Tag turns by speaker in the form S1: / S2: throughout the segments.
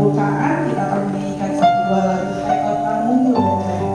S1: pembukaan kita akan menyanyikan satu dua lagu Hai Kotamu Bethlehem.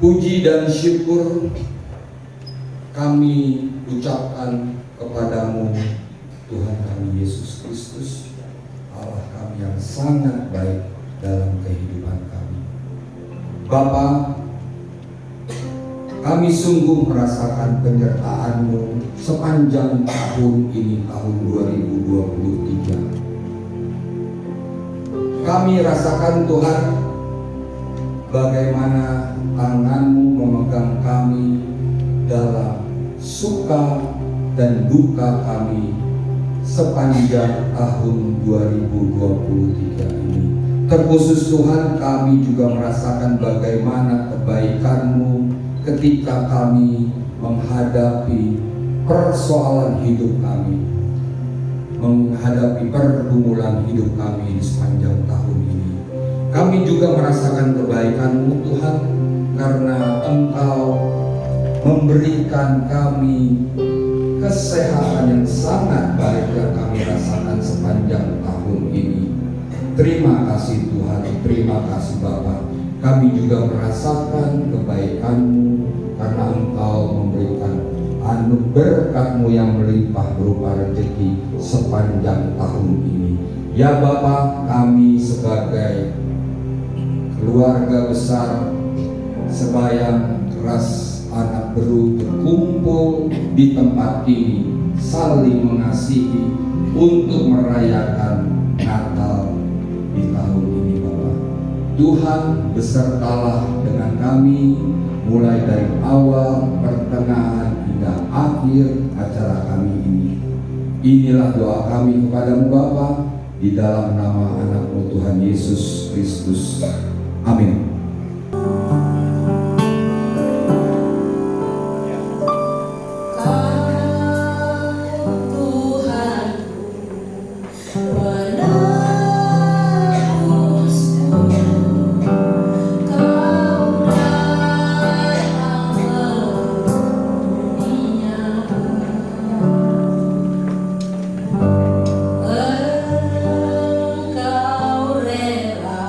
S2: Puji dan syukur kami ucapkan kepadamu, Tuhan kami Yesus Kristus, Allah kami yang sangat baik dalam kehidupan kami. Bapa, kami sungguh merasakan penyertaan-Mu sepanjang tahun ini, tahun 2023. Kami rasakan Tuhan, bagaimana tangan-Mu memegang kami dalam suka dan duka kami sepanjang tahun 2023 ini. Terkhusus Tuhan, kami juga merasakan bagaimana kebaikan-Mu ketika kami menghadapi persoalan hidup kami, menghadapi pergumulan hidup kami di sepanjang tahun ini. Kami juga merasakan kebaikan-Mu Tuhan, karena Engkau memberikan kami kesehatan yang sangat baik yang kami rasakan sepanjang tahun ini. Terima kasih Tuhan, terima kasih Bapa. Kami juga merasakan kebaikan-Mu karena Engkau memberikan berkat-Mu yang melimpah berupa rezeki sepanjang tahun ini. Ya Bapa, kami sebagai keluarga besar Sebayang Keras Anak Beru berkumpul di tempat ini, saling mengasihi untuk merayakan Natal di tahun ini Bapak. Tuhan besertalah dengan kami mulai dari awal, pertengahan hingga akhir acara kami ini. Inilah doa kami kepadamu Bapa, di dalam nama anak-Mu Tuhan Yesus Kristus. Amin.
S3: Engkau rela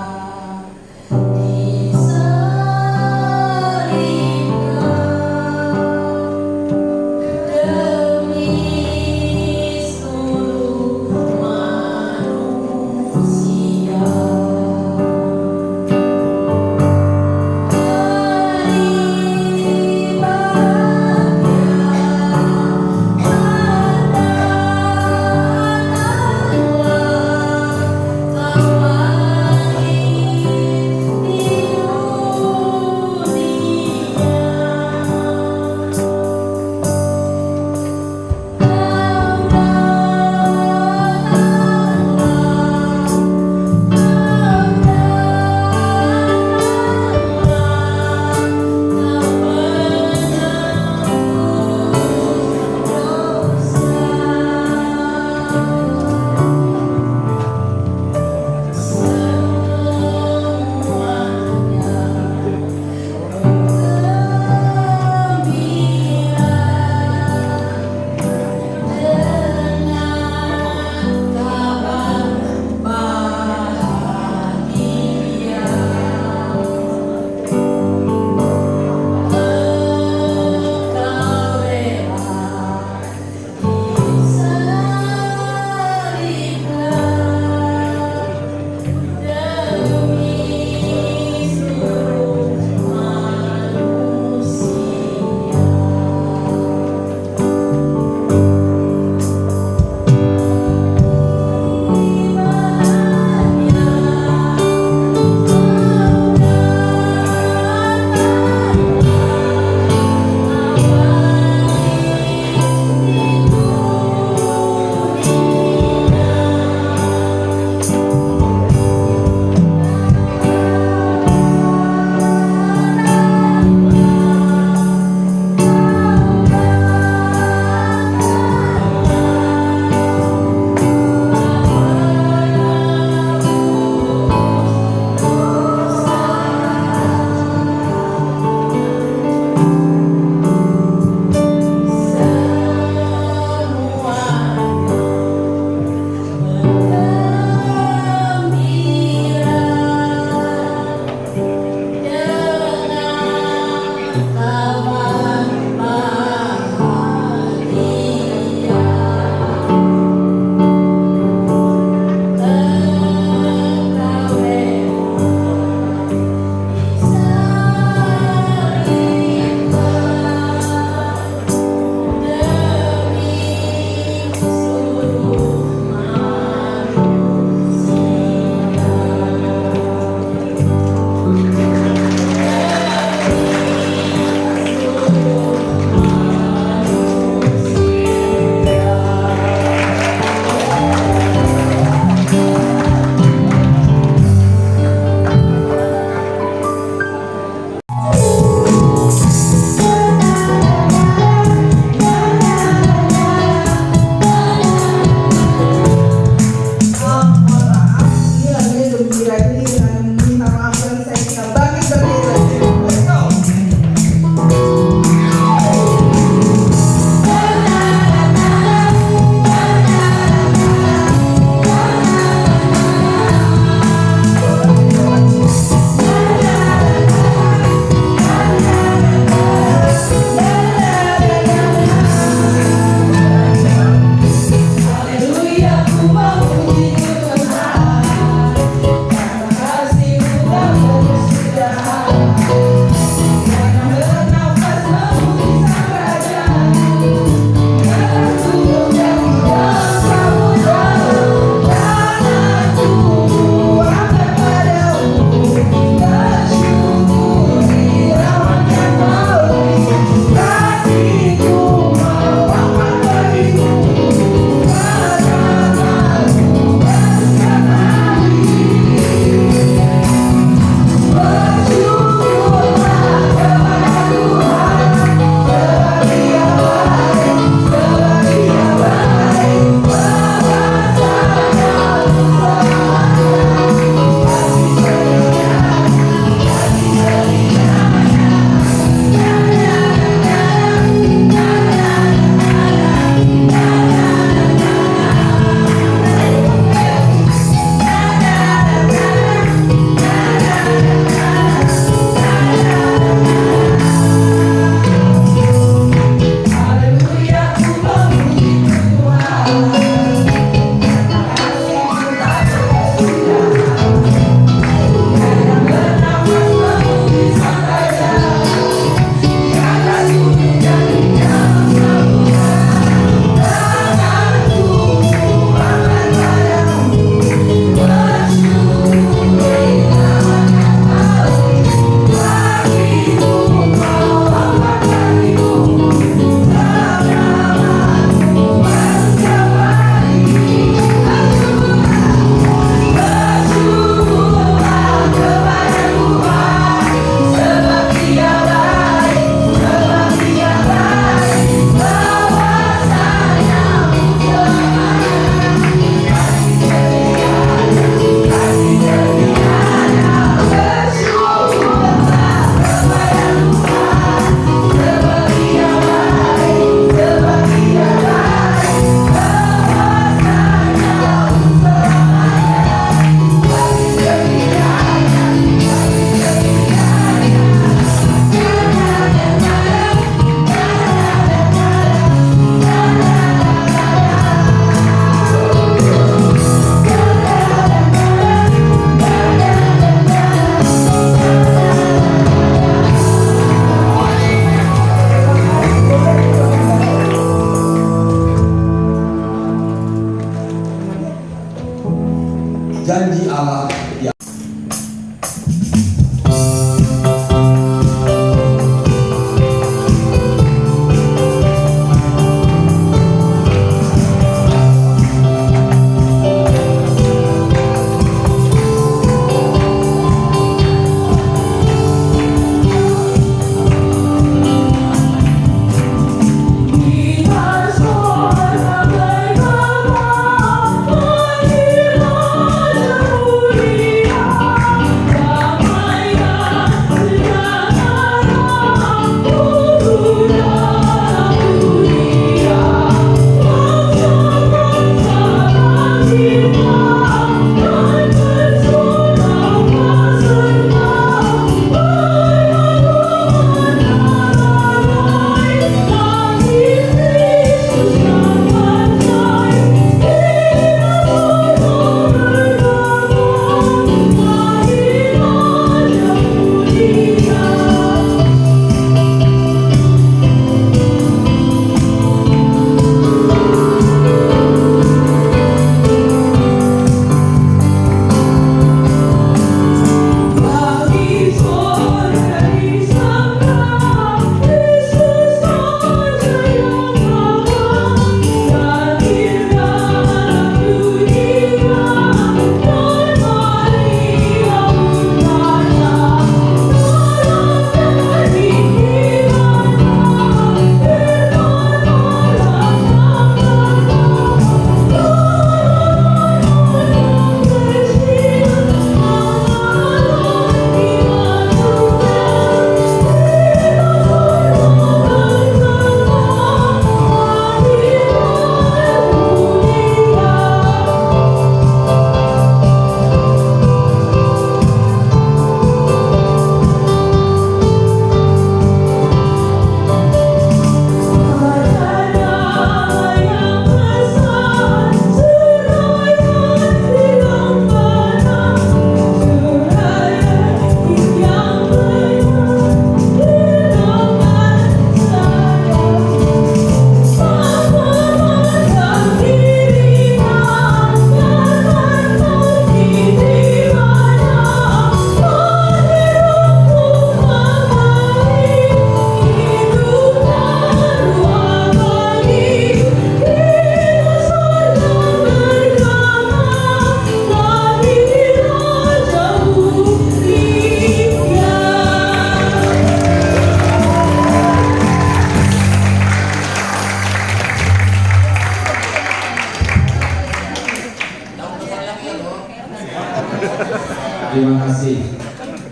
S2: Terima kasih.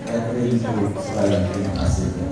S2: Terima kasih.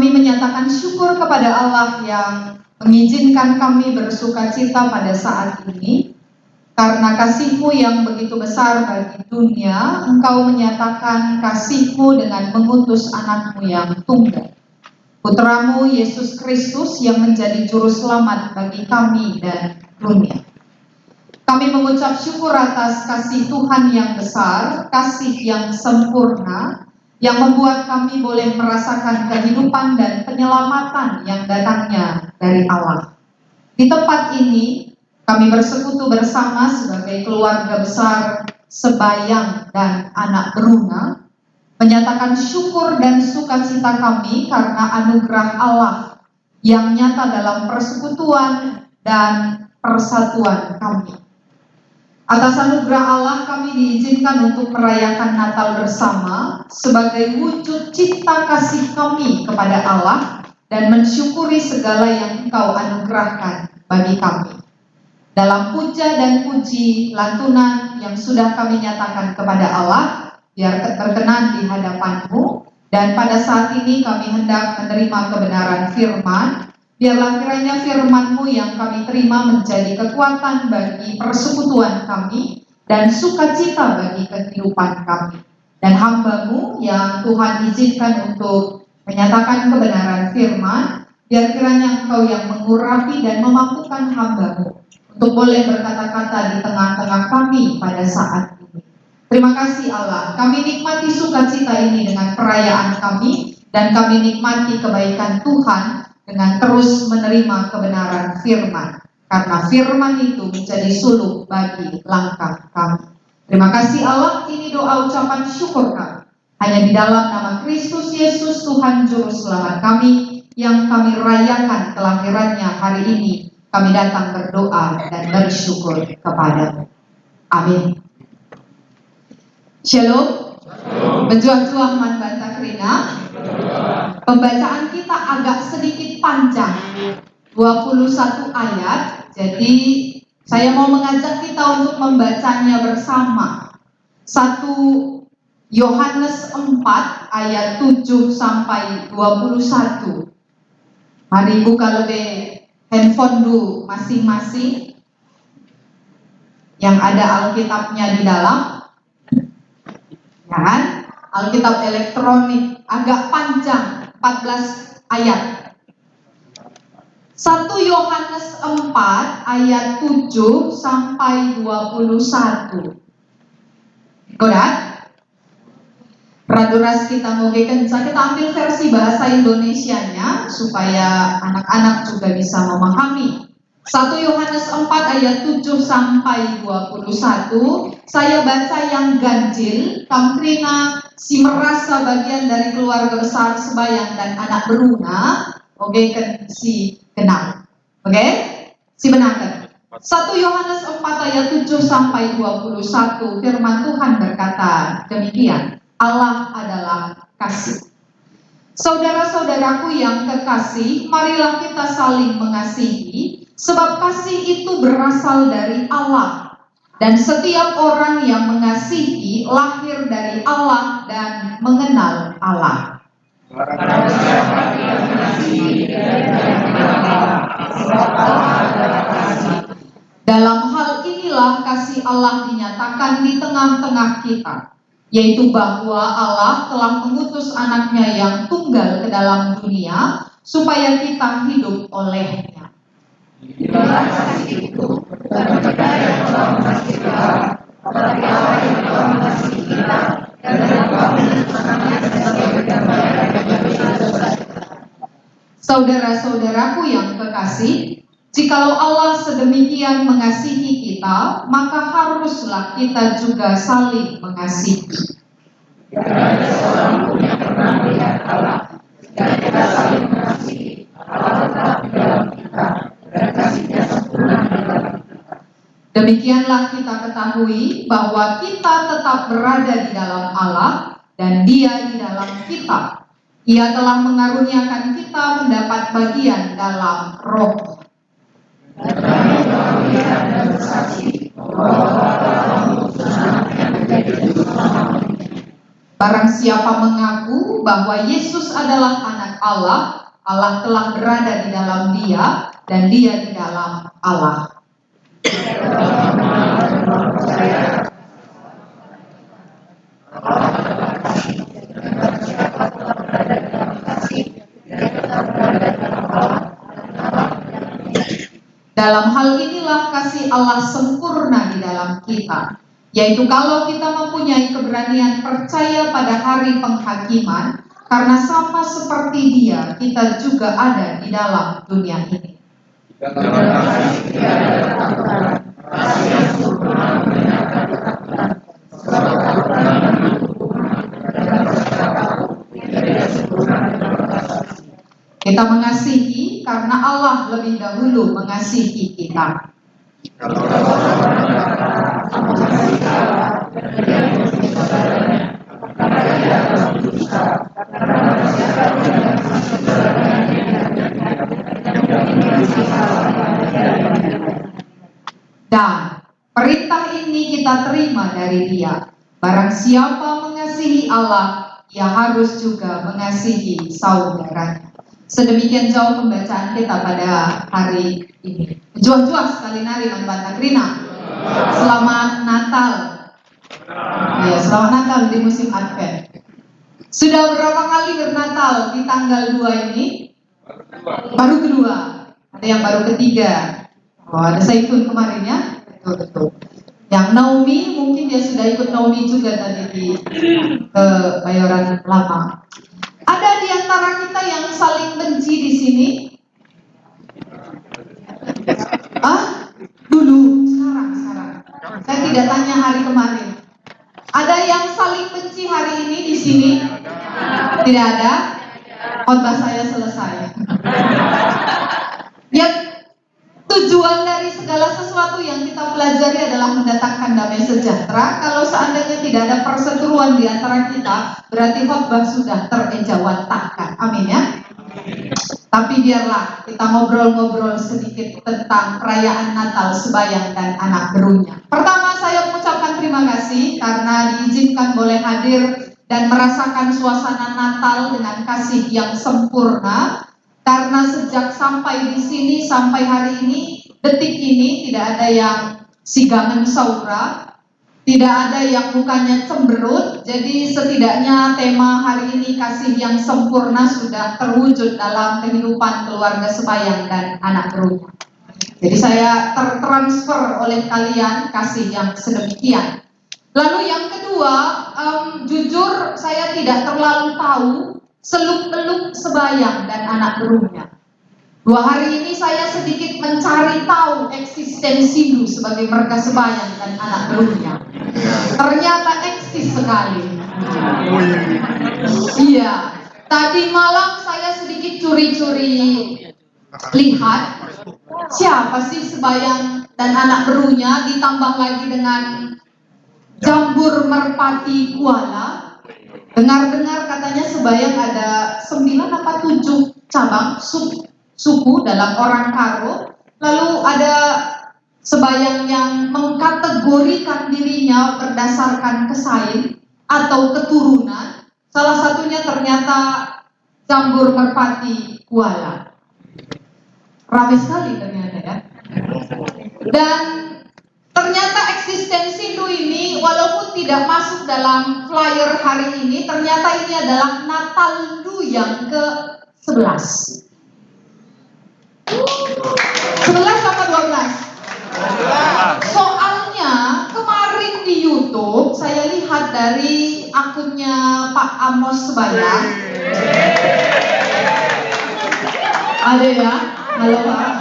S3: kami menyatakan syukur kepada Allah yang mengizinkan kami bersukacita pada saat ini. Karena kasih-Mu yang begitu besar bagi dunia, Engkau menyatakan kasih-Mu dengan mengutus anak-Mu yang tunggal, Putra-Mu Yesus Kristus yang menjadi juru selamat bagi kami dan dunia. Kami mengucap syukur atas kasih Tuhan yang besar, kasih yang sempurna, yang membuat kami boleh merasakan kehidupan dan penyelamatan yang datangnya dari Allah. Di tempat ini, kami bersekutu bersama sebagai keluarga besar Sebayang dan Anak Beruna, menyatakan syukur dan sukacita kami karena anugerah Allah yang nyata dalam persekutuan dan persatuan kami. Atas anugerah Allah kami diizinkan untuk merayakan Natal bersama sebagai wujud cinta kasih kami kepada Allah dan mensyukuri segala yang Engkau anugerahkan bagi kami. Dalam puja dan puji lantunan yang sudah kami nyatakan kepada Allah, biar berkenan di hadapan-Mu, dan pada saat ini kami hendak menerima kebenaran firman. Biarlah kiranya firman-Mu yang kami terima menjadi kekuatan bagi persekutuan kami dan sukacita bagi kehidupan kami. Dan hamba-Mu yang Tuhan izinkan untuk menyatakan kebenaran firman, biar kiranya Engkau yang mengurapi dan memampukan hamba-Mu untuk boleh berkata-kata di tengah-tengah kami pada saat ini. Terima kasih Allah, kami nikmati sukacita ini dengan perayaan kami, dan kami nikmati kebaikan Tuhan dengan terus menerima kebenaran firman, karena firman itu menjadi suluk bagi langkah kami. Terima kasih Allah, ini doa ucapan syukur kami. Hanya di dalam nama Kristus Yesus Tuhan Juru Selamat kami, yang kami rayakan kelahirannya hari ini, kami datang berdoa dan bersyukur kepada-Mu. Amin. Shalom. Berjuang-juang man bantah krina. Pembacaan kita agak sedikit panjang, 21 ayat. Jadi saya mau mengajak kita untuk membacanya bersama. 1 Yohanes 4 ayat 7 sampai 21. Mari buka lebih handphone dulu masing-masing yang ada Alkitabnya di dalam, ya kan? Alkitab elektronik agak panjang, 14 ayat. 1 Yohanes 4 ayat 7 sampai 21. Godat? Raduras kita ngoge kenca, kita ambil versi bahasa Indonesianya supaya anak-anak juga bisa memahami. 1 Yohanes 4 ayat 7 sampai 21. Saya baca yang ganjil, Kamtrina si merasa bagian dari keluarga besar Sebayang dan Anak Beruna. Oke, kan si kenal. Oke? Si benarkan. 1 Yohanes 4 ayat 7 sampai 21. Firman Tuhan berkata demikian. Allah adalah kasih. Saudara-saudaraku yang kekasih, marilah kita saling mengasihi, sebab kasih itu berasal dari Allah. Dan setiap orang yang mengasihi lahir dari Allah dan mengenal Allah. Dalam hal inilah kasih Allah dinyatakan di tengah-tengah kita, yaitu bahwa Allah telah mengutus anaknya yang tunggal ke dalam dunia supaya kita hidup olehnya. Itulah kasih itu, bukan kita yang telah mengasihi Allah, tetapi Allah yang telah mengasihi kita dan telah mengutus anaknya sebagai gambaran bagi dosa kita. Saudara-saudaraku yang kekasih, jikalau Allah sedemikian mengasihi kita, maka haruslah kita juga saling mengasihi. Tidak ada seorang pun yang pernah melihat Allah. Jika kita saling mengasihi, Allah tetap di dalam kita, dan kasih-Nya sempurna di dalam kita. Demikianlah kita ketahui bahwa kita tetap berada di dalam Allah, dan Dia di dalam kita. Ia telah mengaruniakan kita mendapat bagian dalam Roh. Barang siapa mengaku bahwa Yesus adalah anak Allah, Allah telah berada di dalam dia, dan dia di dalam Allah. Dalam hal inilah kasih Allah sempurna di dalam kita, yaitu kalau kita mempunyai keberanian percaya pada hari penghakiman, karena sama seperti Dia, kita juga ada di dalam dunia ini. Kita mengasihi karena Allah lebih dahulu mengasihi kita. Dan perintah ini kita terima dari Dia. Barang siapa mengasihi Allah, ia harus juga mengasihi saudaranya. Sedemikian jauh pembacaan kita pada hari ini. Jual-jual sekali nari manfaat Agrina. Selamat Natal. Ya, selamat Natal di musim Advent. Sudah berapa kali bernatal di tanggal 2 ini? Baru kedua. Ada yang baru ketiga. Oh, ada Saifun kemarin ya. Betul. Yang Naomi, mungkin dia sudah ikut Naomi juga tadi di Bayoran Lama. Ada di antara kita yang saling benci di sini? Dulu, sekarang. Saya tidak tanya hari kemarin. Ada yang saling benci hari ini di sini? Tidak ada? Khotbah saya selesai. Yang tujuan dari segala sesuatu yang kita pelajari adalah mendatangkan damai sejahtera. Kalau seandainya tidak ada perseteruan di antara kita, berarti khotbah sudah terejawantahkan. Amin ya. Tapi biarlah kita ngobrol-ngobrol sedikit tentang perayaan Natal Sebayang dan Anak Berunya. Pertama, saya mengucapkan terima kasih karena diizinkan boleh hadir dan merasakan suasana Natal dengan kasih yang sempurna. Karena sejak sampai di sini sampai hari ini, detik ini tidak ada yang sigangan saura, tidak ada yang mukanya cemberut. Jadi setidaknya tema hari ini kasih yang sempurna sudah terwujud dalam kehidupan keluarga Sebayang dan Anak Berunya. Jadi saya tertransfer oleh kalian kasih yang sedemikian. Lalu yang kedua, jujur saya tidak terlalu tahu seluk-beluk Sebayang dan Anak Berunya. 2 hari ini saya sedikit mencari tahu eksistensimu sebagai merga Sebayang dan Anak Berunya. Ternyata eksis sekali. Iya, tadi malam saya sedikit curi-curi lihat siapa sih Sebayang dan Anak Berunya, ditambah lagi dengan Jambur Merpati Kuala. Dengar-dengar katanya Sebayang ada 9 apa 7 cabang suku dalam orang Karo. Lalu ada Sebayang yang mengkategorikan dirinya berdasarkan kesain atau keturunan. Salah satunya ternyata Jambur Merpati Kuala. Ramai sekali ternyata ya. Dan ternyata eksistensi Ndu ini walaupun tidak masuk dalam flyer hari ini, ternyata ini adalah Natal Ndu yang ke-11. 11 apa 12? Soalnya kemarin di YouTube saya lihat dari akunnya Pak Amos Sebayang. Ada ya? Halo Pak.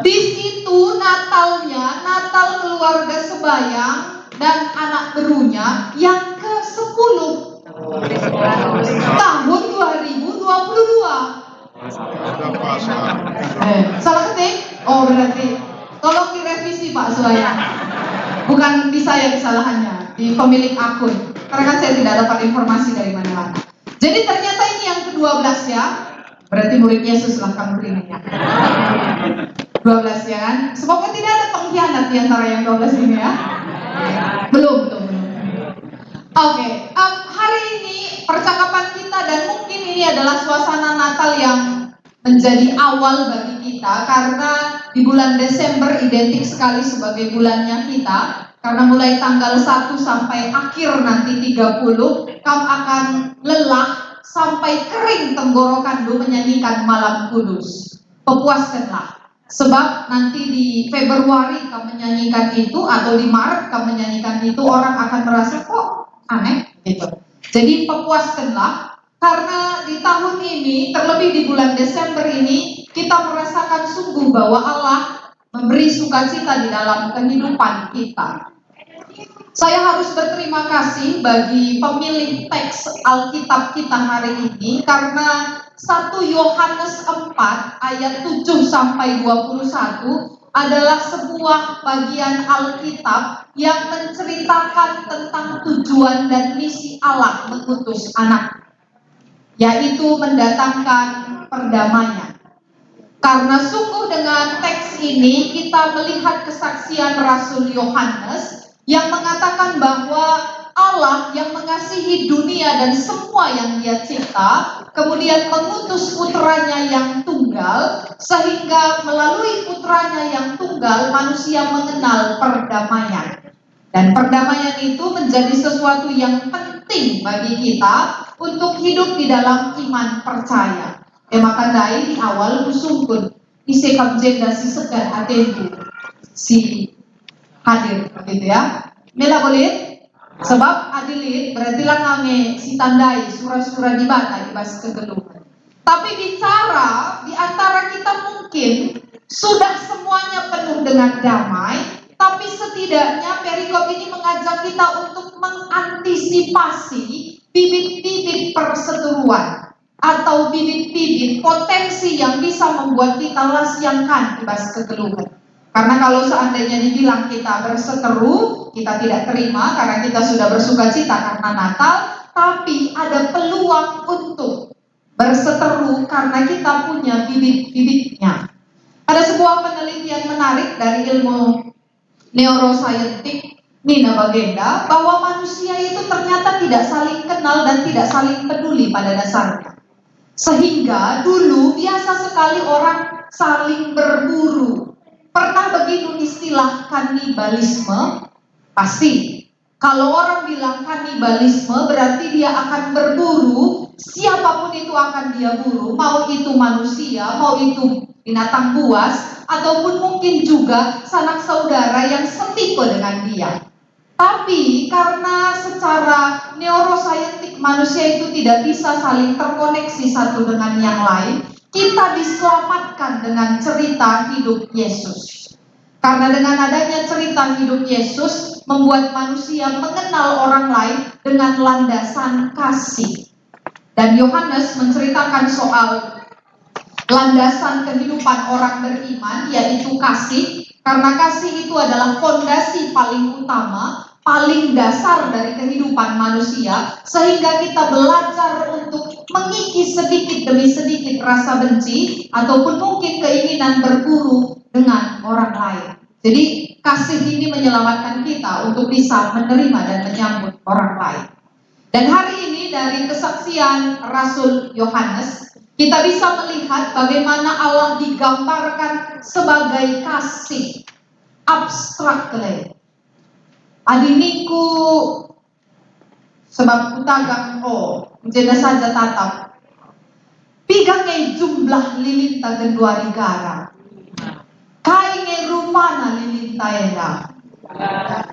S3: Di situ Natalnya, Natal keluarga Sebayang dan Anak Berunya yang ke-10 tahun 2022. Salah ketik? Oh berarti tolong direvisi Pak Sebayang. Bukan di saya kesalahannya, di pemilik akun. Karena kan saya tidak dapat informasi dari mana-mana. Jadi ternyata ini yang ke-12 ya. Berarti murid Yesus lah kamu ini ya. 12 ya kan? Semoga tidak ada pengkhianat di antara yang 12 ini ya. Belum. Oke, hari ini percakapan kita dan mungkin ini ini adalah suasana Natal yang menjadi awal bagi kita, karena di bulan Desember identik sekali sebagai bulannya kita, karena mulai tanggal 1 sampai akhir nanti 30, kamu akan lelah sampai kering tenggorokan menyanyikan Malam Kudus. Pepuaskanlah, sebab nanti di Februari kamu menyanyikan itu, atau di Maret kamu menyanyikan itu, orang akan merasa kok aneh gitu. Jadi pepuaskanlah, karena di tahun ini, terlebih di bulan Desember ini, kita merasakan sungguh bahwa Allah memberi sukacita di dalam kehidupan kita. Saya harus berterima kasih bagi pemilik teks Alkitab kita hari ini, karena 1 Yohanes 4 ayat 7 sampai 21 adalah sebuah bagian Alkitab yang menceritakan tentang tujuan dan misi Allah mengutus anak, yaitu mendatangkan perdamaian. Karena sungguh dengan teks ini kita melihat kesaksian Rasul Yohanes yang mengatakan bahwa Allah yang mengasihi dunia dan semua yang Dia cipta, kemudian mengutus putranya yang tunggal, sehingga melalui putranya yang tunggal manusia mengenal perdamaian. Dan perdamaian itu menjadi sesuatu yang penting bagi kita untuk hidup di dalam iman percaya. Maka dari di awal kusungkun isi kamjenda si segar atentu si hadir begitu ya. Mela boleh? Sebab adilit berarti lang kami si tandai surah-surah di bata ibas kegeluhan. Tapi bicara di antara kita mungkin sudah semuanya penuh dengan damai, tapi setidaknya perikop ini mengajak kita untuk mengantisipasi bibit-bibit perseteruan atau bibit-bibit potensi yang bisa membuat kita lasiangkan ibas kegeluhan. Karena kalau seandainya dibilang kita berseteru, kita tidak terima karena kita sudah bersukacita karena Natal, tapi ada peluang untuk berseteru karena kita punya bibit-bibitnya. Ada sebuah penelitian menarik dari ilmu neuroscientific Nina Bagenda, bahwa manusia itu ternyata tidak saling kenal dan tidak saling peduli pada dasarnya. Sehingga dulu biasa sekali orang saling berburu. Pernah begitu istilah kanibalisme? Pasti. Kalau orang bilang kanibalisme berarti dia akan berburu, siapapun itu akan dia buru, mau itu manusia, mau itu binatang buas, ataupun mungkin juga sanak saudara yang setipe dengan dia. Tapi karena secara neuroscientific manusia itu tidak bisa saling terkoneksi satu dengan yang lain, kita diselamatkan dengan cerita hidup Yesus. Karena dengan adanya cerita hidup Yesus membuat manusia mengenal orang lain dengan landasan kasih. Dan Yohanes menceritakan soal landasan kehidupan orang beriman, yaitu kasih. Karena kasih itu adalah fondasi paling utama, paling dasar dari kehidupan manusia, sehingga kita belajar untuk mengikis sedikit demi sedikit rasa benci ataupun mungkin keinginan berburu dengan orang lain. Jadi kasih ini menyelamatkan kita untuk bisa menerima dan menyambut orang lain. Dan hari ini dari kesaksian Rasul Yohanes, kita bisa melihat bagaimana Allah digambarkan sebagai kasih abstrakly. Adiniku sebab kutagang menjadi saja tatap. Pigange jumlah lilinta gendua rigara. Kainge rumana lilinta eda.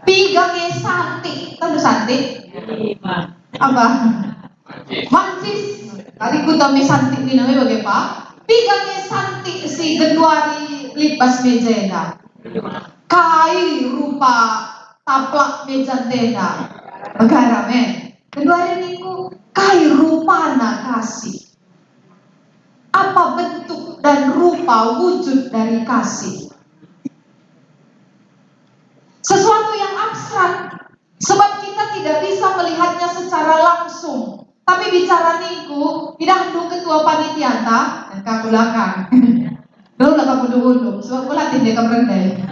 S3: Pigange santi, tahu santi? Apa? Mancis. Tadi kutame santi ni namanya bagaimana? Pigange santi si genduari lipas mejena. Kai rupa taplak meja tenda negara men. Kedua niku kai rupana kasih. Apa bentuk dan rupa wujud dari kasih? Sesuatu yang abstrak, sebab kita tidak bisa melihatnya secara langsung. Tapi bicara niku, tidak hendak ketua panitia dan kakulakan. Dulu lah kamu dulu, sebab pula tidak kemerendai.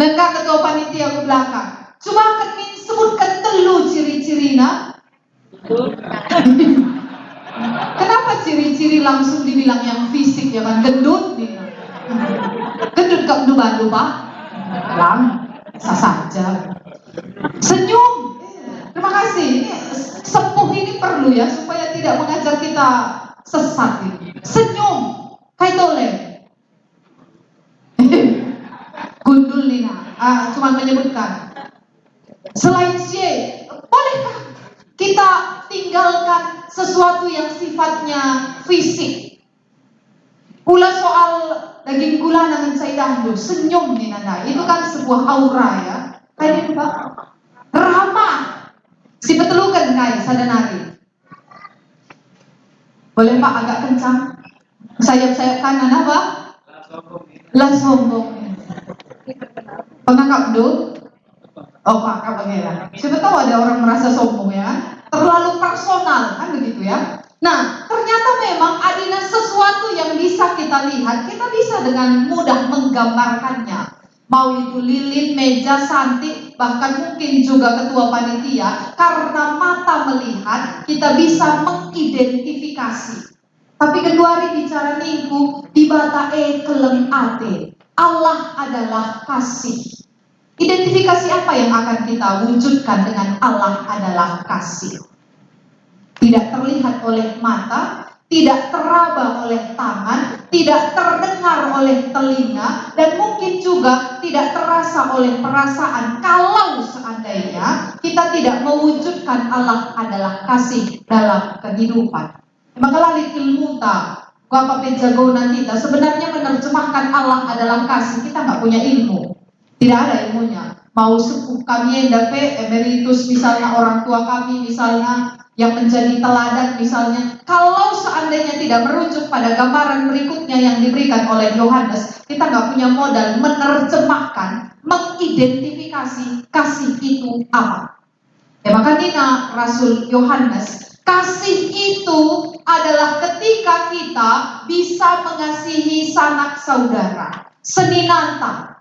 S3: Nengka ketua panitia ke belakang. Coba akan sebutkan telu ciri-cirina. Kenapa ciri-ciri langsung dibilang yang fisik ya kan, gendut nih. Gendut kok bantu Pak? Lang, bisa saja. Senyum. Terima kasih. Ini sepuh ini perlu ya supaya tidak mengajar kita sesat ini. Senyum. Kaitole. Gundul Nina. Cuma menyebutkan. Selain sie, bolehkah kita tinggalkan sesuatu yang sifatnya fisik? Pula soal daging gula dengan caidahdu, senyum nih Nanda. Itu kan sebuah aura ya. Kayak itu Pak. Ramah. Si petelukan kai sadanari. Boleh Pak agak kencang? Sayap-sayap kanan apa? Lah sombong. Pengangkap do? Oh Pak, apa ya? Siapa tahu ada orang merasa sombong ya kan? Terlalu personal kan begitu ya. Nah, ternyata memang ada sesuatu yang bisa kita lihat, kita bisa dengan mudah menggambarkannya. Mau itu lilin, meja, santik, bahkan mungkin juga ketua panitia, karena mata melihat, kita bisa mengidentifikasi. Tapi kedua hari bicara minggu, di bata keleng ate. Allah adalah kasih. Identifikasi apa yang akan kita wujudkan dengan Allah adalah kasih. Tidak terlihat oleh mata, tidak teraba oleh tangan, tidak terdengar oleh telinga, dan mungkin juga tidak terasa oleh perasaan kalau seandainya kita tidak mewujudkan Allah adalah kasih dalam kehidupan. Maka ilmu tak, apa penjagoan kita sebenarnya menerjemahkan Allah adalah kasih, kita nggak punya ilmu, tidak ada ilmunya. Mau sepuh kami yang dapat emeritus misalnya, orang tua kami misalnya yang menjadi teladan misalnya, kalau seandainya tidak merujuk pada gambaran berikutnya yang diberikan oleh Yohanes, kita nggak punya modal menerjemahkan, mengidentifikasi kasih itu apa. Ya makanya Rasul Yohanes, kasih itu adalah ketika kita bisa mengasihi sanak saudara, seninanta,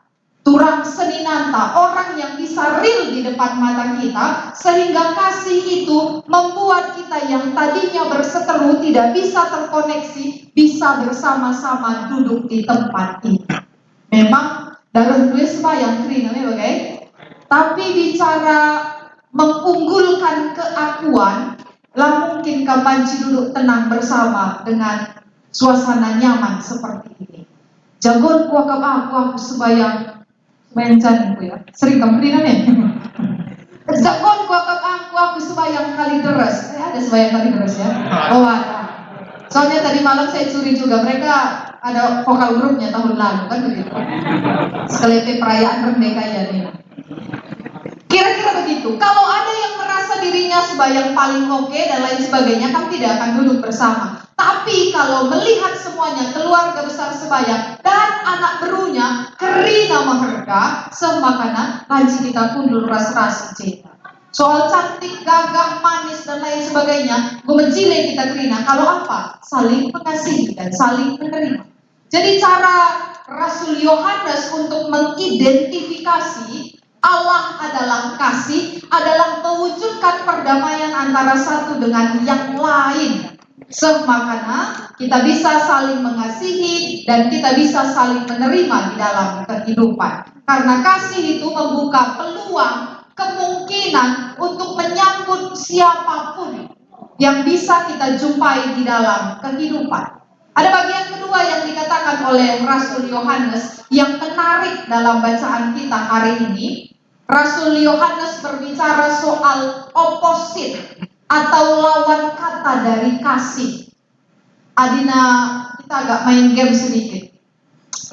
S3: turang seninanta, orang yang bisa real di depan mata kita, sehingga kasih itu membuat kita yang tadinya berseteru tidak bisa terkoneksi, bisa bersama-sama duduk di tempat ini. Memang darah gue sembahyang kering, namanya tapi bicara mengunggulkan keakuan, lah mungkin kapanci duduk tenang bersama dengan suasana nyaman seperti ini. Jagon kuakab aku sembahyang mencan ya. Sering kamu di namanya. Jagon kuakab aku sembahyang kali deres. Ada sembahyang kali deres ya. Oh ada. Soalnya tadi malam saya curi juga, mereka ada vokal grupnya tahun lalu kan begitu. Sekelepe perayaan Merdeka ya nih. Kira-kira begitu. Kalau ada yang merasa dirinya sembahyang paling oke dan lain sebagainya, kan tidak akan duduk bersama. Tapi kalau melihat semuanya, keluarga besar sembahyang dan anak berunya kerina maherga semakana, haji kita kundur ras-ras cerita. Soal cantik, gagah, manis dan lain sebagainya, gue mencile kita kerina. Kalau apa? Saling mengasihi dan saling menerima. Jadi cara Rasul Yohanes untuk mengidentifikasi Allah adalah kasih, adalah mewujudkan perdamaian antara satu dengan yang lain. Semakana kita bisa saling mengasihi dan kita bisa saling menerima di dalam kehidupan. Karena kasih itu membuka peluang, kemungkinan untuk menyambut siapapun yang bisa kita jumpai di dalam kehidupan. Ada bagian kedua yang dikatakan oleh Rasul Yohanes yang menarik dalam bacaan kita hari ini. Rasul Yohanes berbicara soal opposite atau lawan kata dari kasih. Adina, kita agak main game sedikit.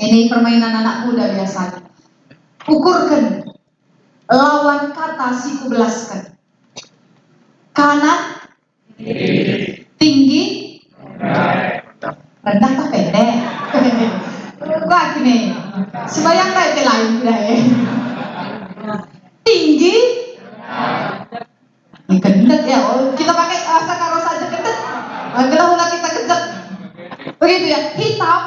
S3: Ini permainan anak muda biasanya. Ukurkan lawan kata siku belaskan. Kanan, tinggi, rendah tak pendek. Wah gini, sembayang kayak lain udah ya. Tinggi, gendek ya. Kita pakai sakaro saja gendek. Gelah kita gendek. Begitu ya. Hitam.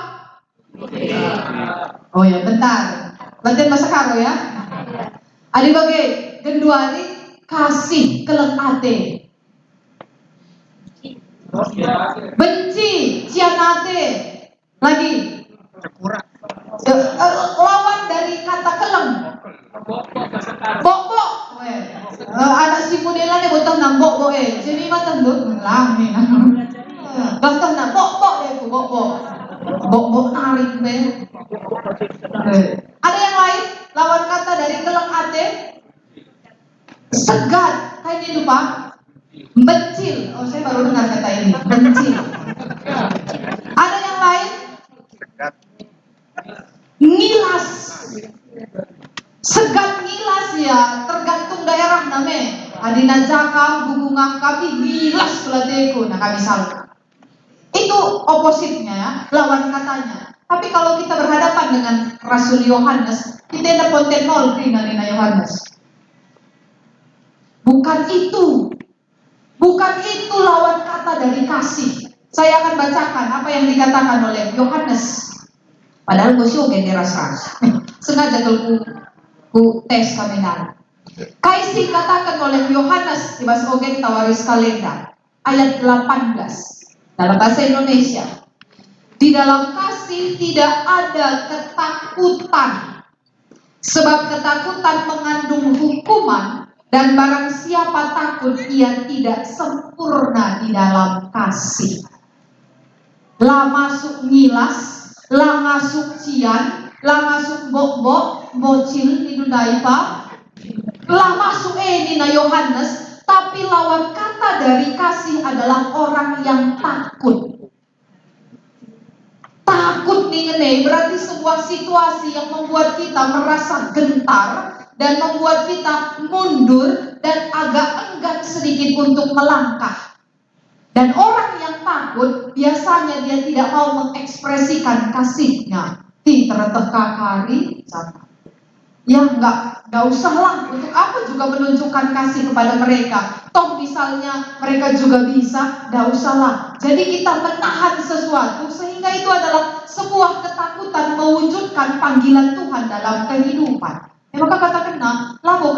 S3: Oh ya, bentar. Latihan bahasa karo ya. Adi bagai genduari kasih keleng ate. benci, cianate, lagi lawan dari kata kelem, bok-bok. Anak si Mudela ni botong nang bok-bok sini matang tu lang ni. Botong nang bok-bok dia tu bok-bok narik be. Ada yang lain lawan kata dari kelem ate? Segat, kayak ini lupa. Bencil, oh saya baru dengar kata ini, bencil. Ada yang lain? Ngilas. Segat ngilas ya, tergantung daerah namanya. Adina Jakam, Gugungah kami ngilas pelatihku, nah kami salah. Itu opositnya ya, lawan katanya. Tapi kalau kita berhadapan dengan Rasul Yohanes, kita ada konten nol Nina Yohanes. Bukan itu lawan kata dari kasih. Saya akan bacakan apa yang dikatakan oleh Yohanes. Padahal gue sih ras-ras. Sengaja ku tes kamenan. Kaisi katakan oleh Yohanes di bahasa Ogen Tawaris Kalenda ayat 18 dalam bahasa Indonesia. Di dalam kasih tidak ada ketakutan, sebab ketakutan mengandung hukuman. Dan barang siapa takut, ia tidak sempurna di dalam kasih. Lah masuk ngilas, lah masuk cian, lah masuk bok-bok, bocil di dudai pak, lah masuk Nina Yohanes. Tapi lawan kata dari kasih adalah orang yang takut. Takut nih ngene, berarti sebuah situasi yang membuat kita merasa gentar dan membuat kita mundur dan agak enggan sedikit untuk melangkah. Dan orang yang takut biasanya dia tidak mau mengekspresikan kasihnya. Ti tereteh kakari sama. Ya enggak usahlah, untuk apa juga menunjukkan kasih kepada mereka. Toh misalnya mereka juga bisa, enggak usahlah. Jadi kita menahan sesuatu sehingga itu adalah sebuah ketakutan mewujudkan panggilan Tuhan dalam kehidupan. Maka kata kena, labo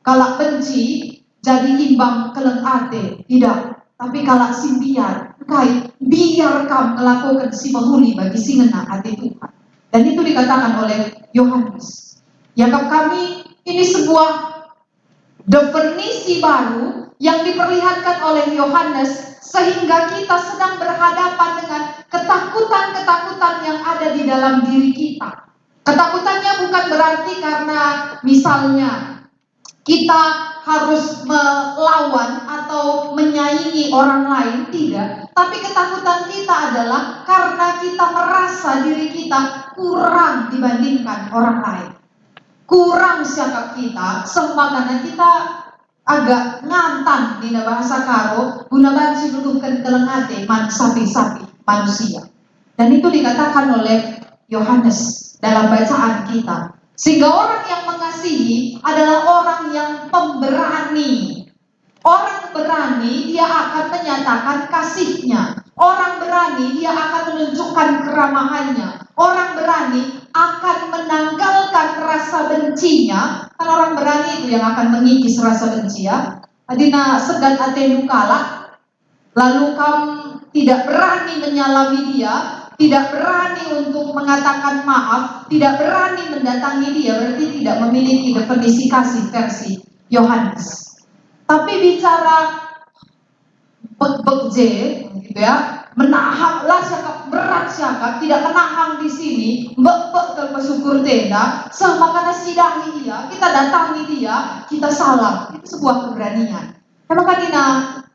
S3: kalau benci jadi imbang keleng ate, tidak. Tapi kalau si biar kamu melakukan si menghuni bagi si ngena ate Tuhan. Dan itu dikatakan oleh Yohanes. Ya kami ini sebuah definisi baru yang diperlihatkan oleh Yohanes sehingga kita sedang berhadapan dengan ketakutan-ketakutan yang ada di dalam diri kita. Ketakutannya bukan berarti karena misalnya kita harus melawan atau menyaingi orang lain, tidak. Tapi ketakutan kita adalah karena kita merasa diri kita kurang dibandingkan orang lain. Kurang siapa kita, sehingga kita agak ngantan di bahasa karo, guna banci luluhkan kelengate sapi-sapi manusia. Dan itu dikatakan oleh Yohanes dalam bacaan kita. Sehingga orang yang mengasihi adalah orang yang pemberani. Orang berani dia akan menyatakan kasihnya. Orang berani dia akan menunjukkan keramahannya. Orang berani akan menanggalkan rasa bencinya. Kan orang berani itu yang akan mengikis rasa benci ya. Adina segan atenu kalak, lalu kamu tidak berani menyalami dia, tidak berani untuk mengatakan maaf, tidak berani mendatangi dia, berarti tidak memiliki definisi kasih versi Yohanes. Tapi bicara bek-bek gitu ya, menahanglah siakap berat siakap, tidak menahang di sini, bek-bek terpesyukur tenda, semakana sidahi dia, kita datangi dia, kita salam, itu sebuah keberanian. Maka dina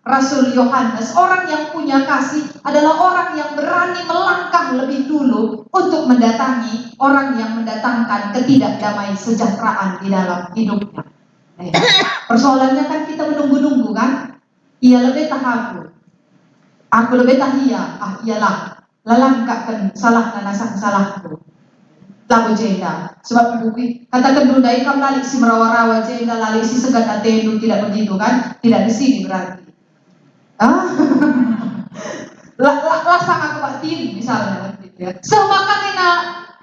S3: Rasul Yohanes, orang yang punya kasih adalah orang yang berani melangkah lebih dulu untuk mendatangi orang yang mendatangkan ketidakdamai sejahteraan di dalam hidupnya. Persoalannya kan kita menunggu-nunggu kan? Ia lebih tahu aku lebih tahia, iyalah lalangkakan salah nanasan salahku. Lagu jenda, sebab buku katakan dundai kam lalik si merawa-rawa jenda lalik si segan atenu, tidak begitu kan? Tidak di sini berarti. Lasang aku batin misalnya gitu ya. Semakanya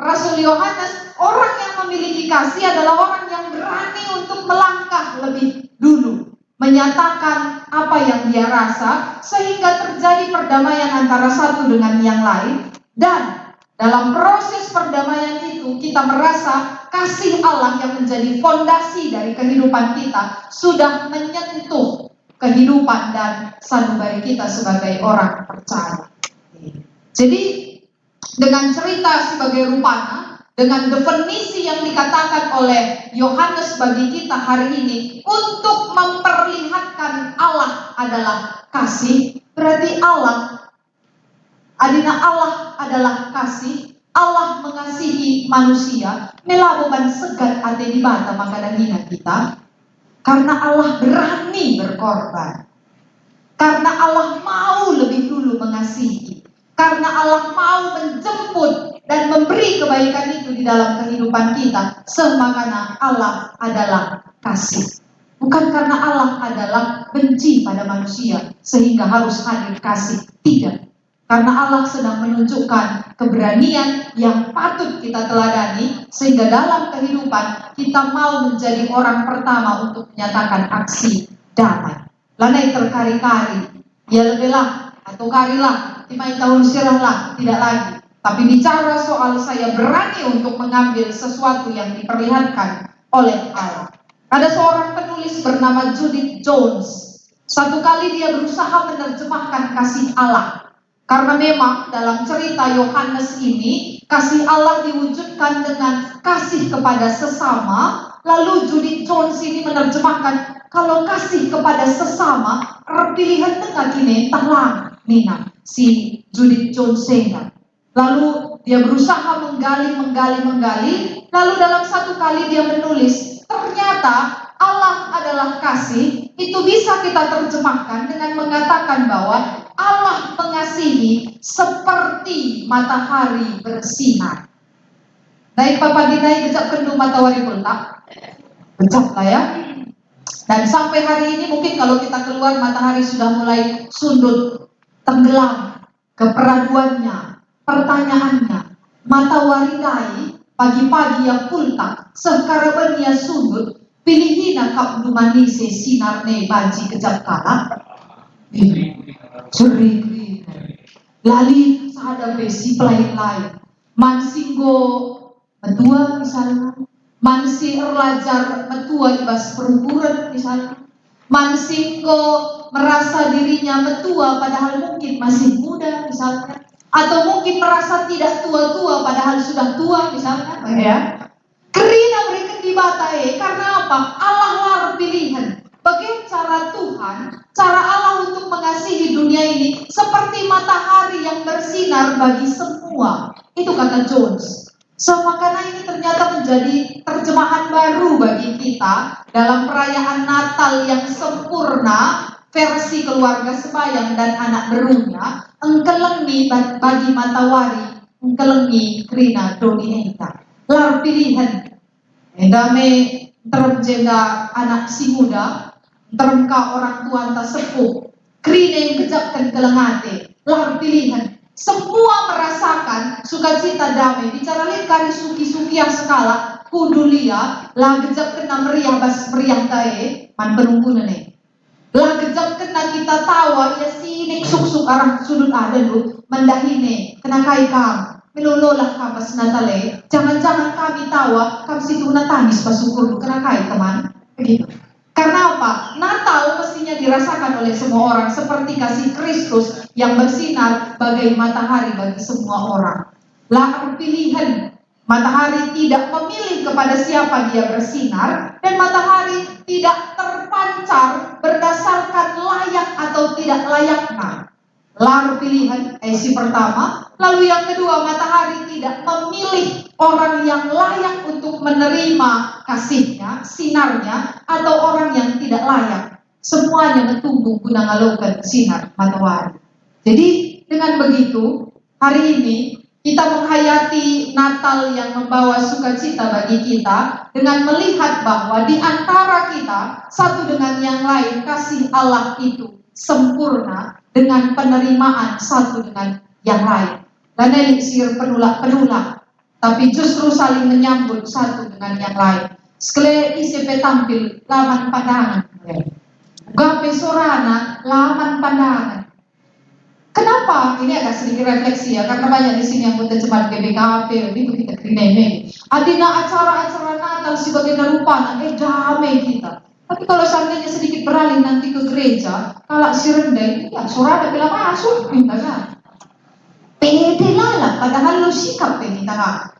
S3: Rasul Yohanes, orang yang memiliki kasih adalah orang yang berani untuk melangkah lebih dulu, menyatakan apa yang dia rasa, sehingga terjadi perdamaian antara satu dengan yang lain. Dan dalam proses perdamaian itu kita merasa kasih Allah yang menjadi fondasi dari kehidupan kita sudah menyentuh kehidupan dan sanubari kita sebagai orang percaya. Jadi dengan cerita sebagai rupana, dengan definisi yang dikatakan oleh Yohanes bagi kita hari ini untuk memperlihatkan Allah adalah kasih, berarti Allah adalah kasih. Allah mengasihi manusia, melabuhkan segat ate di bata maka dahina kita. Karena Allah berani berkorban. Karena Allah mau lebih dulu mengasihi. Karena Allah mau menjemput dan memberi kebaikan itu di dalam kehidupan kita. Semakna Allah adalah kasih. Bukan karena Allah adalah benci pada manusia sehingga harus hadir kasih. Tidak. Karena Allah sedang menunjukkan keberanian yang patut kita teladani, sehingga dalam kehidupan kita mau menjadi orang pertama untuk menyatakan aksi damai. Lanai terkari-kari, ya lebihlah atau karilah, timai tahun sirahlah, tidak lagi. Tapi bicara soal saya berani untuk mengambil sesuatu yang diperlihatkan oleh Allah. Ada seorang penulis bernama Judith Jones. Satu kali dia berusaha menerjemahkan kasih Allah. Karena memang dalam cerita Yohanes ini, kasih Allah diwujudkan dengan kasih kepada sesama. Lalu Judith Jones ini menerjemahkan, kalau kasih kepada sesama, pilihan tengah kini talang Nina, si Judith Jones sehingga. Lalu dia berusaha menggali. Lalu dalam satu kali dia menulis, ternyata Allah adalah kasih. Itu bisa kita terjemahkan dengan mengatakan bahwa Allah mengasihi seperti matahari bersinar. Naik Papa Dinai gejap kendu matahari pulta. Gejap lah ya. Dan sampai hari ini mungkin kalau kita keluar matahari sudah mulai sundut, tenggelam, keperaduannya, pertanyaannya, matahari dai pagi-pagi yang pulta, sekarang dia sundut, pilihina kap dumanise sinar ne baji kejap kala. Sering lali sahada besi lain-lain mansinggo metua misalnya, mansi erlajar metua ibas perumuran misalnya, mansinggo merasa dirinya metua padahal mungkin masih muda misalnya, atau mungkin merasa tidak tua-tua padahal sudah tua misalnya, ya. Kerina berikan di batae karena apa? Allah lar pilihan. Bagaimana cara Tuhan, cara Allah untuk mengasihi dunia ini seperti matahari yang bersinar bagi semua. Itu kata Jones. So, makanya ini ternyata menjadi terjemahan baru bagi kita dalam perayaan Natal yang sempurna versi keluarga sembayang dan anak berunya. Engkelengi bagi matahari, engkelengi krina doni enta. Lar pilihan. Endame terjeda anak si muda. Terengka orang tua entah sepuh, krine yang kejapkan kelengate, lar pilihan. Semua merasakan sukacita damai. Bicara lihat kari suki-suki yang skala, kudulia, lah gejap kena meriah bas meriah tae, man penunggu nene. Lah gejap kena kita tawa, ya sinik suk-suk arah sudut ada lu, mendahine, kena kai kam. Melololah kapas natale, jangan-jangan kami tawa, kami situ natangis pasukur lu, kena kai teman, begitu. Karena apa? Natal mestinya dirasakan oleh semua orang seperti kasih Kristus yang bersinar bagai matahari bagi semua orang. Lah pilihan, matahari tidak memilih kepada siapa dia bersinar, dan matahari tidak terpancar berdasarkan layak atau tidak layaknya. Lalu pilihan, si pertama. Lalu yang kedua, matahari tidak memilih orang yang layak untuk menerima kasihnya, sinarnya, atau orang yang tidak layak. Semuanya bertumbuh guna ngalokan sinar matahari. Jadi dengan begitu, hari ini kita menghayati Natal yang membawa sukacita bagi kita dengan melihat bahwa di antara kita satu dengan yang lain kasih Allah itu sempurna dengan penerimaan satu dengan yang lain. Dan eliksir penulak, tapi justru saling menyambut satu dengan yang lain. Sekali ICP tampil laman pandangan. gape sorana laman pandangan. Kenapa? Ini agak sedikit refleksi ya, karena banyak di sini yang jemaat GBKP, itu kita kerineme. Adina acara-acara Natal sebagai narupana, damai kita. Tapi kalau seandainya sedikit beralih nanti ke gereja, kalau si rendah, ya sorana bila masuk, minta kan. Pede lala, padahal lo sikap kita kan.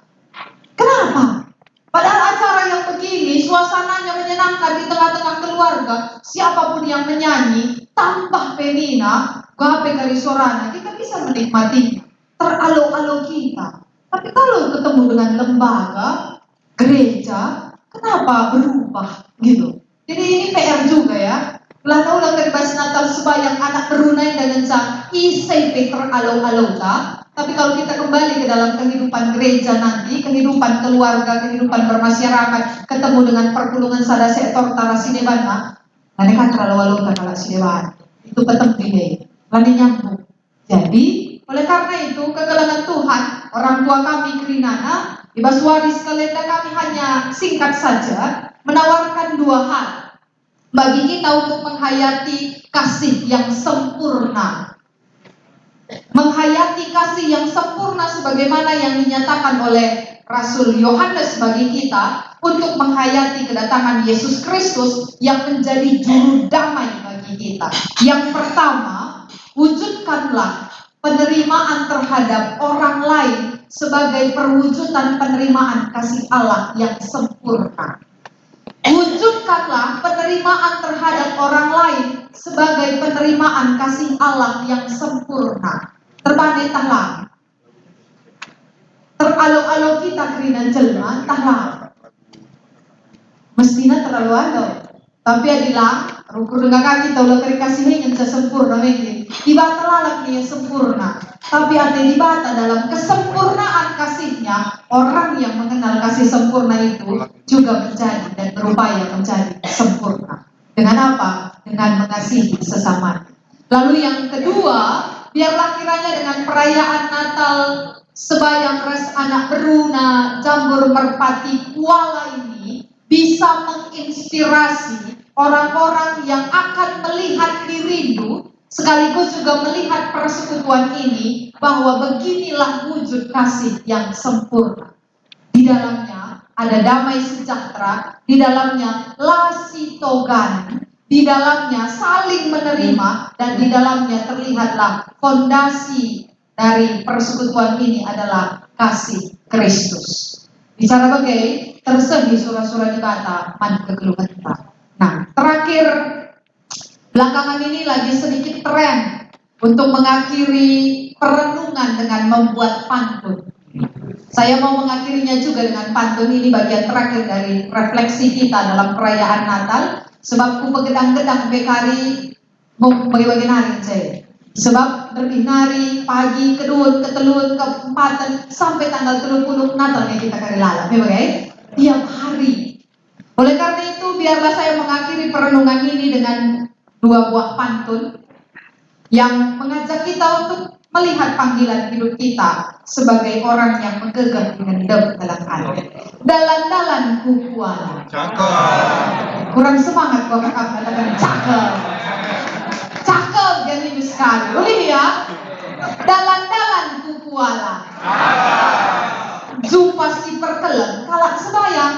S3: Kenapa? Padahal acara yang begini, suasananya menyenangkan di tengah-tengah keluarga, siapapun yang menyanyi, tambah penina, gape kali sorana, kita bisa menikmati teralo-alo kita. Tapi kalau ketemu dengan lembaga, gereja, kenapa berubah gitu? Jadi ini PR juga ya. Lalu ulang kerbas Natal sebayang anak berunai dengan sang isai teralo-alo ta. Tapi kalau kita kembali ke dalam kehidupan gereja nanti, kehidupan keluarga, kehidupan bermasyarakat, ketemu dengan perpulungan sada sektor tara sinebana, nanti kan terlalu kalau sineban itu ketemu ini, nanti nyambung. Jadi, oleh karena itu kegelangan Tuhan, orang tua kami Krinana, di Baswaris Kalenda kami hanya singkat saja menawarkan dua hal bagi kita untuk menghayati kasih yang sempurna. Menghayati kasih yang sempurna sebagaimana yang dinyatakan oleh Rasul Yohanes bagi kita untuk menghayati kedatangan Yesus Kristus yang menjadi juru damai bagi kita. Yang pertama, wujudkanlah penerimaan terhadap orang lain sebagai perwujudan penerimaan kasih Allah yang sempurna. Wujudkanlah penerimaan terhadap orang lain sebagai penerimaan kasih Allah yang sempurna. Terbalik tahlah. Teralo-alo kita kerinan jelma tahlah. Mestinya terlalu alo. Tapi adilah rukur dengan kaki taulah kari kasihnya yang sempurna mungkin. Dibata lalak yang sempurna. Tapi ada dibata dalam kesempurnaan kasihnya, orang yang mengenal kasih sempurna itu juga menjadi dan berupaya menjadi sempurna. Dengan apa? Dengan mengasihi sesama. Lalu yang kedua, biarlah kiranya dengan perayaan Natal sebayang res anak beruna jambur merpati kuala ini bisa menginspirasi orang-orang yang akan melihat dirimu sekaligus juga melihat persekutuan ini bahwa beginilah wujud kasih yang sempurna. Di dalamnya ada damai sejahtera, di dalamnya lasitogan, di dalamnya saling menerima, dan di dalamnya terlihatlah fondasi dari persekutuan ini adalah kasih Kristus. Bicara bagai tersegi surah-surah di bata man kegeluhan kita. Nah, terakhir belakangan ini lagi sedikit tren untuk mengakhiri perenungan dengan membuat pantun. Saya mau mengakhirinya juga dengan pantun. Ini bagian terakhir dari refleksi kita dalam perayaan Natal. Sebab ku pegedang-gedang bekari mau bagi-bagi hari saya. Sebab berinari pagi, kedua, ketelun, keempatan sampai tanggal 30 Natalnya kita kari lalap, ya bagai tiap hari. Oleh karena itu biarlah saya mengakhiri perenungan ini dengan dua buah pantun yang mengajak kita untuk melihat panggilan hidup kita sebagai orang yang menggegah dengan dalam hati. Dalan-dalan kukuala. Cakep. Kurang semangat gua katakan cakep. Cakep jadi sekali. Boleh ya? Dalan-dalan kukuala. Jumpa si perkelem kalak sebayang.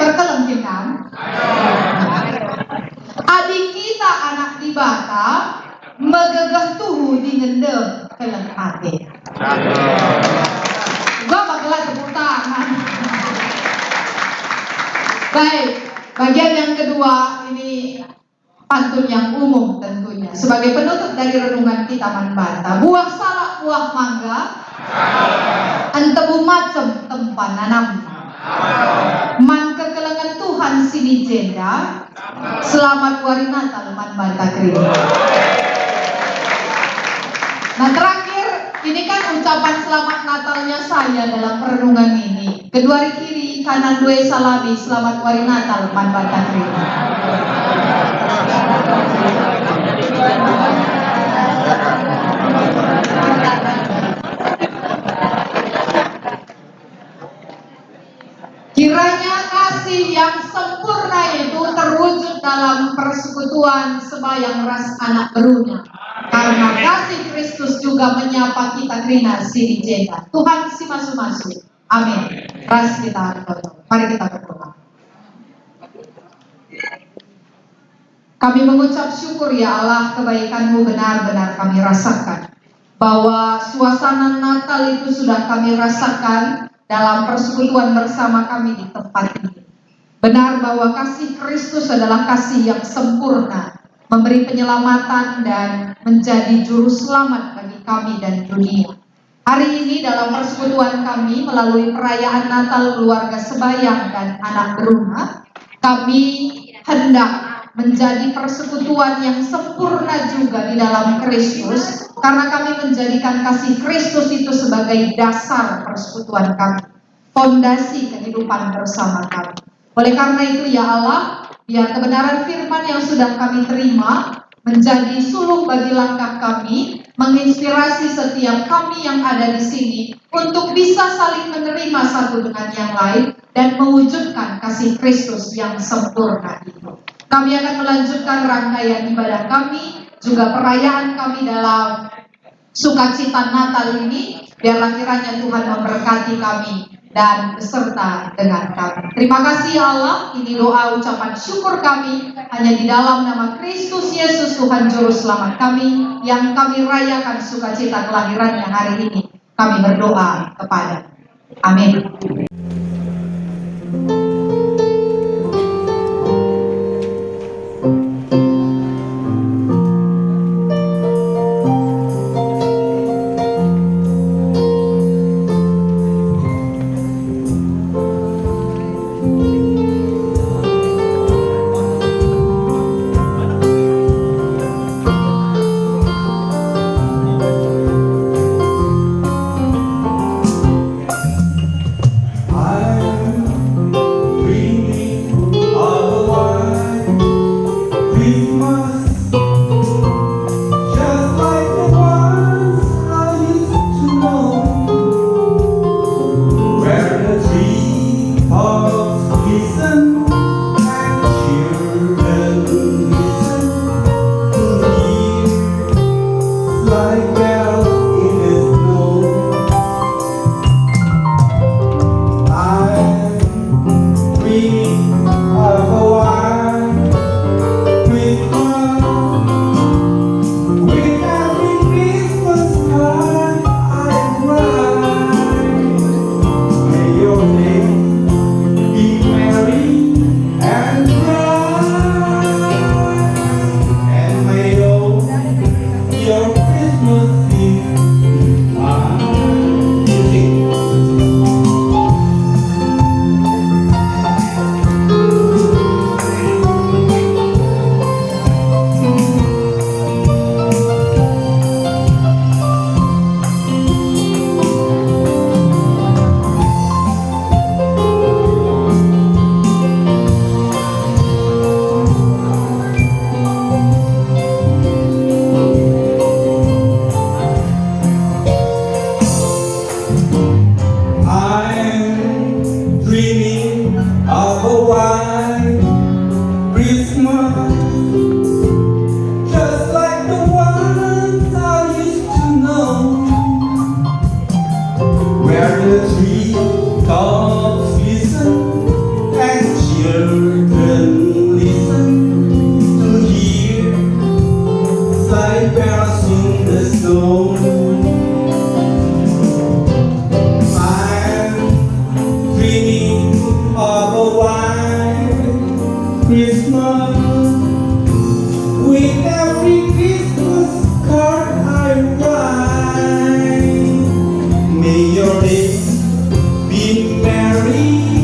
S3: Perkelem tinggal. Adik kita anak di Bata megegah tuhu di ngendem kelem hati. Gua bakalan tepuk tangan. Baik, bagian yang kedua ini pantun yang umum tentunya. Sebagai penutup dari renungan kita Manbata, buah salak, buah mangga, antebu macem tempat nanam. Man kekelengan Tuhan sini jenda. Selamat hari Natal Manbata Krim. Nah terakhir, ini kan ucapan selamat Natalnya saya dalam perenungan ini. Kedua kiri, kanan dua salami, selamat hari Natal Manbata Krim. Kiranya kasih yang sempurna itu terwujud dalam persekutuan sembahyang ras anak berunya. Karena kasih Kristus juga menyapa kita Krina si dijenda. Tuhan si masu-masu. Amin. Ras kita tutup. Mari kita berdoa. Kami mengucap syukur ya Allah, kebaikan-Mu benar-benar kami rasakan. Bahwa suasana Natal itu sudah kami rasakan dalam persekutuan bersama kami di tempat ini. Benar bahwa kasih Kristus adalah kasih yang sempurna, memberi penyelamatan dan menjadi juru selamat bagi kami dan dunia. Hari ini dalam persekutuan kami melalui perayaan Natal keluarga Sebayang dan anak berumah, kami hendak menjadi persekutuan yang sempurna juga di dalam Kristus, karena kami menjadikan kasih Kristus itu sebagai dasar persekutuan kami, fondasi kehidupan bersama kami. Oleh karena itu ya Allah, biar kebenaran firman yang sudah kami terima menjadi sulung bagi langkah kami, menginspirasi setiap kami yang ada di sini untuk bisa saling menerima satu dengan yang lain dan mewujudkan kasih Kristus yang sempurna itu. Kami akan melanjutkan rangkaian ibadah kami, juga perayaan kami dalam sukacita Natal ini. Biarlah kiranya Tuhan memberkati kami dan beserta dengan kami. Terima kasih ya Allah, ini doa ucapan syukur kami hanya di dalam nama Kristus Yesus Tuhan Juru Selamat kami, yang kami rayakan sukacita kelahirannya hari ini. Kami berdoa kepada. Amin.
S4: May your days be merry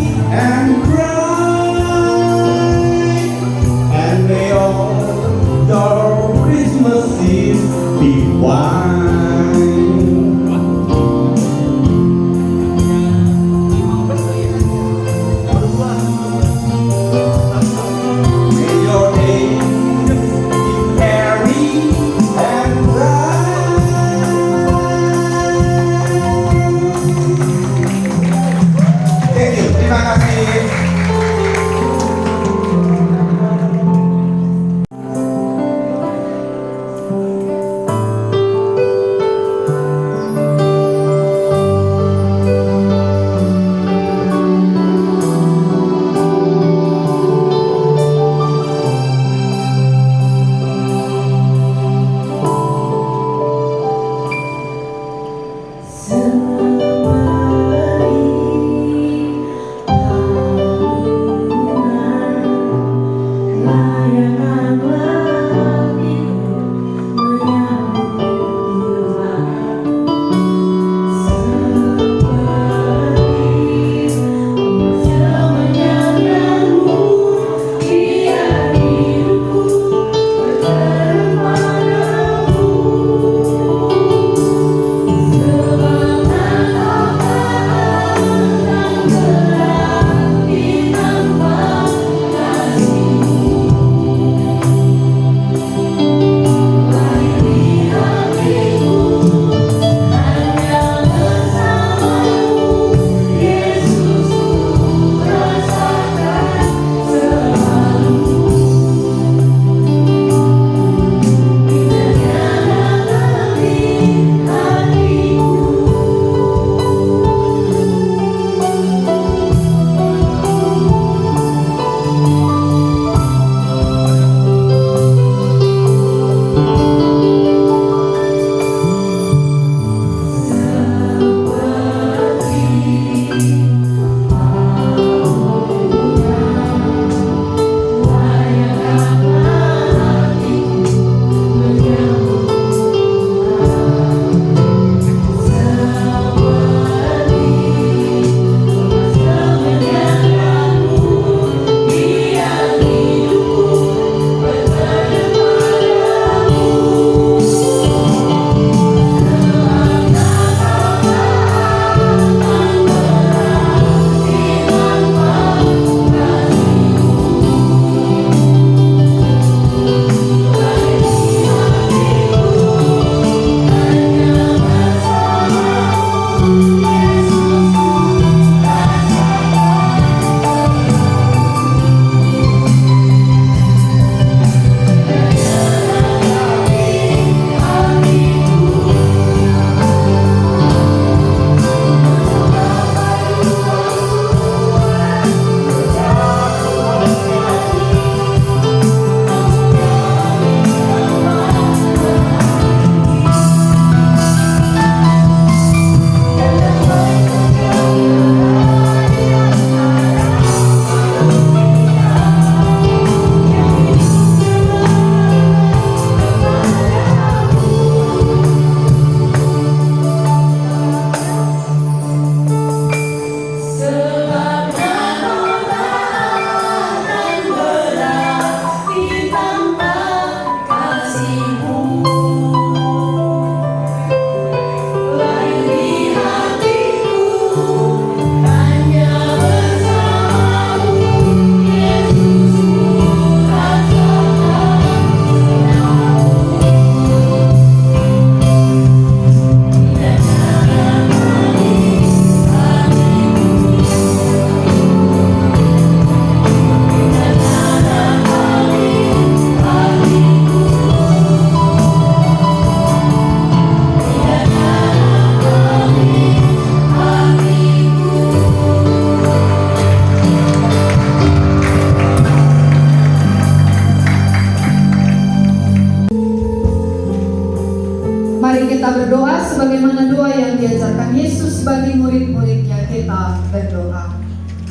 S3: berdoa sebagaimana doa yang diajarkan Yesus bagi murid-muridnya. Kita berdoa.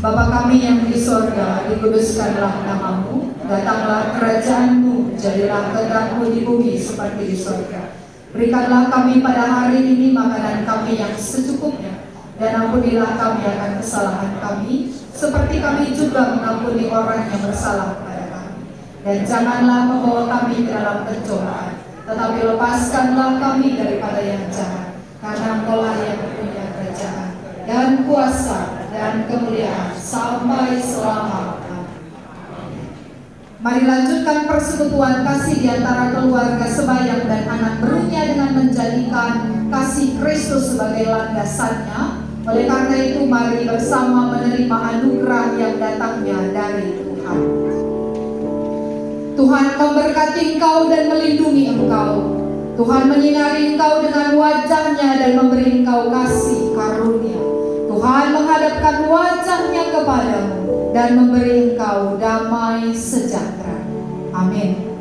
S3: Bapa kami yang di sorga, dikuduskanlah namamu, datanglah kerajaanmu, jadilah kehendak-mu di bumi seperti di sorga. Berikanlah kami pada hari ini makanan kami yang secukupnya, dan ampunilah kami akan kesalahan kami, seperti kami juga mengampuni orang yang bersalah kepada kami. Dan janganlah membawa kami ke dalam pencobaan, tetapi lepaskanlah kami daripada yang jahat, karena Engkau-lah yang punya kerajaan dan kuasa dan kemuliaan sampai selama-lamanya. Mari lanjutkan persekutuan kasih di antara keluarga sembahyang dan anak berunya dengan menjadikan kasih Kristus sebagai landasannya. Oleh karena itu, mari bersama menerima anugerah yang datangnya dari Tuhan. Tuhan memberkati engkau dan melindungi engkau. Tuhan menyinari engkau dengan wajahnya dan memberi engkau kasih karunia. Tuhan menghadapkan wajahnya kepadamu dan memberi engkau damai sejahtera. Amin.